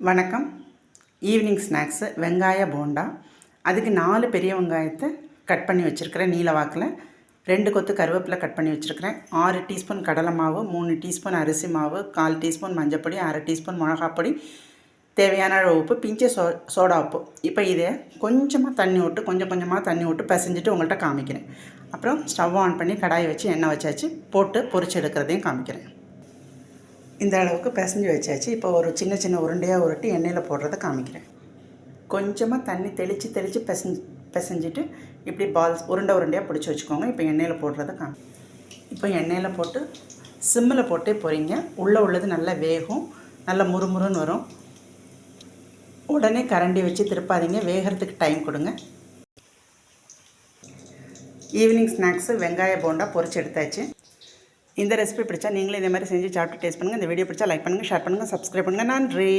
வணக்கம். Evening snacks வெங்காய போண்டா. அதுக்கு 4 பெரிய வெங்காயத்தை கட் பண்ணி வச்சுருக்கிறேன் நீல வாக்கில். 2 கொத்து கருவேப்பிலை கட் பண்ணி வச்சுருக்கிறேன். 6 டீஸ்பூன் கடலை மாவு, 3 டீஸ்பூன் அரிசி மாவு, 1/4 டீஸ்பூன் மஞ்சப்பொடி, 1/2 டீஸ்பூன் மிளகாப்பொடி, தேவையான அளவு உப்பு, பிஞ்ச சோடா உப்பு. இப்போ இதை கொஞ்சமாக தண்ணி விட்டு கொஞ்சமாக தண்ணி விட்டு பிசைஞ்சிட்டு உங்கள்கிட்ட காமிக்கிறேன். அப்புறம் ஸ்டவ் ஆன் பண்ணி கடாயை வச்சு எண்ணெய் வச்சாச்சு, போட்டு பொரிச்சு எடுக்கிறதையும் காமிக்கிறேன். இந்த அளவுக்கு பிசைஞ்சு வச்சாச்சு. இப்போ ஒரு சின்ன உருண்டையாக உருட்டி எண்ணெயில் போடுறத காமிக்கிறேன். கொஞ்சமாக தண்ணி தெளித்து பிசைஞ்சிட்டு இப்படி பால்ஸ் உருண்டையாக பிடிச்சி வச்சுக்கோங்க. இப்போ எண்ணெயில் போடுறத இப்போ எண்ணெயில் போட்டு சிம்மில் போட்டே பொரிங்க. உள்ளது நல்லா வேகும், நல்லா முறுமுறுன்னு வரும். உடனே கரண்டி வச்சு திருப்பாதீங்க, வேகிறதுக்கு டைம் கொடுங்க. ஈவினிங் ஸ்நாக்ஸு வெங்காய போண்டா பொரிச்சு எடுத்தாச்சு. இந்த ரெசிபி பிடிச்சா நீங்களும் இதே மாதிரி செஞ்சு சாப்பிட்டு டேஸ்ட் பண்ணுங்கள். இந்த வீடியோ பிடிச்சா லைக் பண்ணுங்கள், ஷேர் பண்ணுங்கள், சப்ஸ்கிரைப் பண்ணுங்கள். நன்றி.